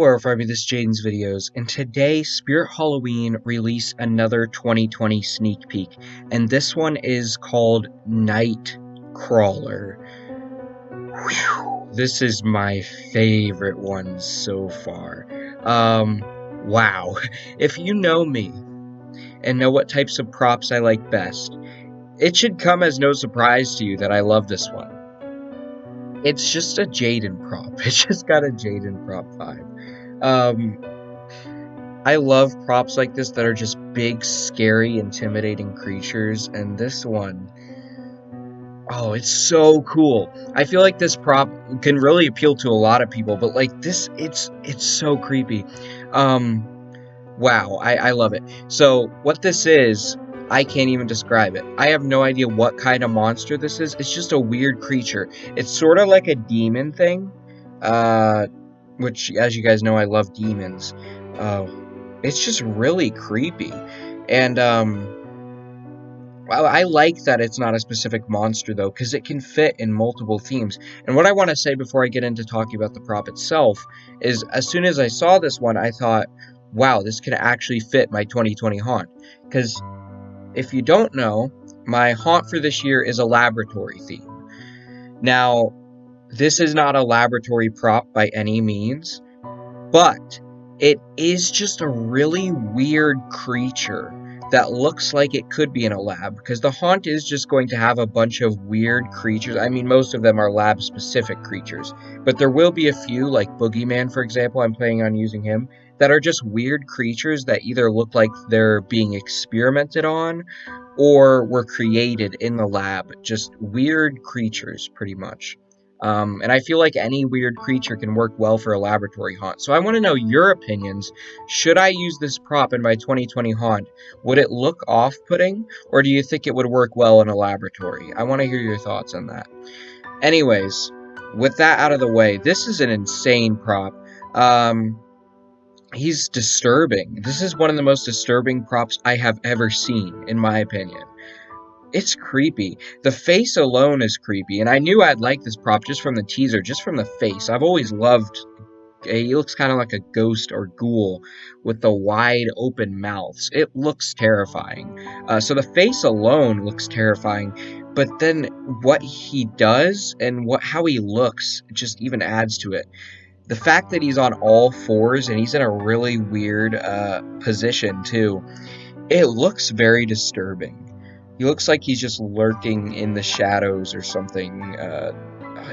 wherever this is Jaden's videos, and today Spirit Halloween released another 2020 sneak peek, and this one is called Nightcrawler. Whew, this is my favorite one so far. Wow. If you know me and know what types of props I like best, it should come as no surprise to you that I love this one. It's just a Jaden prop. It's just got a Jaden prop vibe. I love props like this that are just big, scary, intimidating creatures, and this one, oh, it's so cool. I feel like this prop can really appeal to a lot of people, but like this, it's so creepy. Wow, I love it. So what this is, I can't even describe it. I have no idea what kind of monster this is. It's just a weird creature. It's sort of like a demon thing, which, as you guys know, I love demons. It's just really creepy. And I like that it's not a specific monster, though, because it can fit in multiple themes. And what I want to say before I get into talking about the prop itself is, as soon as I saw this one, I thought, wow, this could actually fit my 2020 haunt. Because if you don't know, my haunt for this year is a laboratory theme. Now, this is not a laboratory prop by any means, but it is just a really weird creature that looks like it could be in a lab, because the haunt is just going to have a bunch of weird creatures. I mean, most of them are lab-specific creatures, but there will be a few, like Boogeyman, for example, I'm planning on using him, that are just weird creatures that either look like they're being experimented on or were created in the lab. Just weird creatures, pretty much. And I feel like any weird creature can work well for a laboratory haunt. So I want to know your opinions. Should I use this prop in my 2020 haunt? Would it look off-putting, or do you think it would work well in a laboratory? I want to hear your thoughts on that. Anyways, with that out of the way, this is an insane prop. He's disturbing. This is one of the most disturbing props I have ever seen, in my opinion. It's creepy. The face alone is creepy, and I knew I'd like this prop just from the teaser, just from the face. I've always loved, he looks kind of like a ghost or ghoul with the wide open mouths. It looks terrifying. So the face alone looks terrifying, but then what he does and how he looks just even adds to it. The fact that he's on all fours and he's in a really weird position too, it looks very disturbing. He looks like he's just lurking in the shadows or something.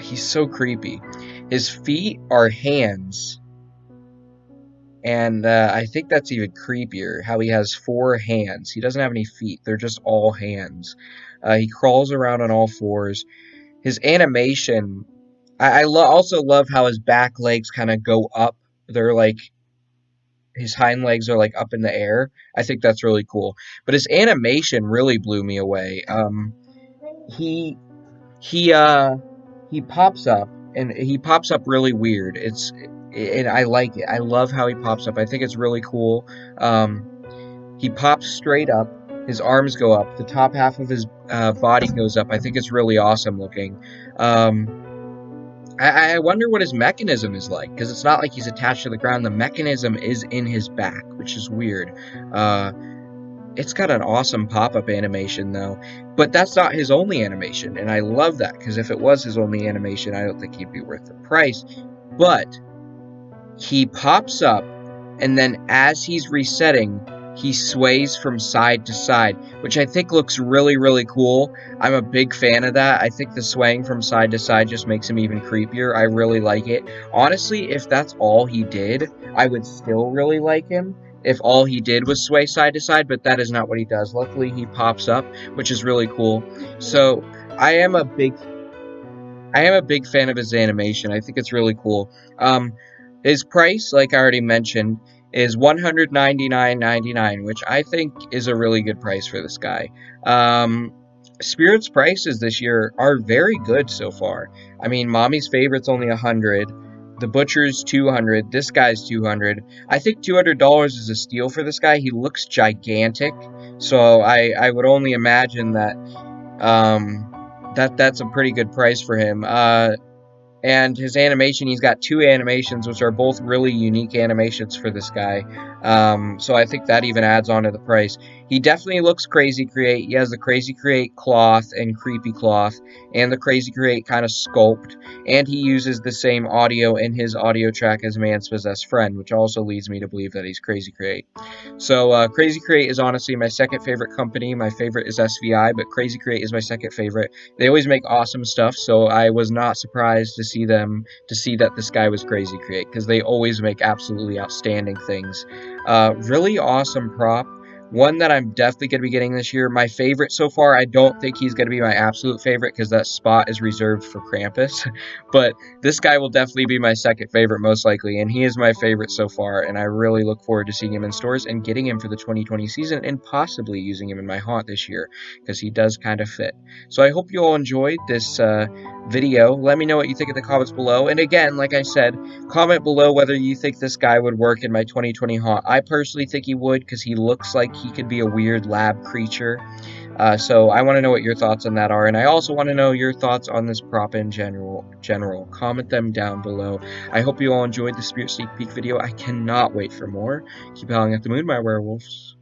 He's so creepy. His feet are hands, and I think that's even creepier, how he has 4 hands. He doesn't have any feet. They're just all hands. He crawls around on all fours. His animation... I also love how his back legs kind of go up. They're like, his hind legs are like up in the air. I think that's really cool. But his animation really blew me away. He pops up, and he pops up really weird. And I like it. I love how he pops up. I think it's really cool. He pops straight up. His arms go up. The top half of his body goes up. I think it's really awesome looking. I wonder what his mechanism is like, because it's not like he's attached to the ground. The mechanism is in his back, which is weird. It's got an awesome pop-up animation, though. But that's not his only animation, and I love that, because if it was his only animation, I don't think he'd be worth the price. But he pops up, and then as he's resetting, he sways from side to side, which I think looks really, really cool. I'm a big fan of that. I think the swaying from side to side just makes him even creepier. I really like it. Honestly, if that's all he did, I would still really like him. If all he did was sway side to side, but that is not what he does. Luckily, he pops up, which is really cool. So I am a big fan of his animation. I think it's really cool. His price, like I already mentioned, is $199.99, which I think is a really good price for this guy. Spirit's prices this year are very good so far. I mean, Mommy's Favorite's only $100. The Butcher's $200. This guy's $200. I think $200 is a steal for this guy. He looks gigantic, so I would only imagine that that's a pretty good price for him. And his animation, he's got 2 animations, which are both really unique animations for this guy. So I think that even adds on to the price. He definitely looks Crazy Create. He has the Crazy Create cloth and Creepy cloth, and the Crazy Create kind of sculpt. And he uses the same audio in his audio track as Man's Possessed Friend, which also leads me to believe that he's Crazy Create. So Crazy Create is honestly my second favorite company. My favorite is SVI, but Crazy Create is my second favorite. They always make awesome stuff, so I was not surprised to see that this guy was Crazy Create, because they always make absolutely outstanding things. Really awesome prop. One that I'm definitely going to be getting this year. My favorite so far, I don't think he's going to be my absolute favorite because that spot is reserved for Krampus. But this guy will definitely be my second favorite most likely, and he is my favorite so far, and I really look forward to seeing him in stores and getting him for the 2020 season and possibly using him in my haunt this year because he does kind of fit. So I hope you all enjoyed this video. Let me know what you think in the comments below. And again, like I said, comment below whether you think this guy would work in my 2020 haunt. I personally think he would because he looks like he could be a weird lab creature. So I want to know what your thoughts on that are, and I also want to know your thoughts on this prop in general. Comment them down below. I hope you all enjoyed the Spirit Sneak Peek video. I cannot wait for more. Keep howling at the moon, my werewolves.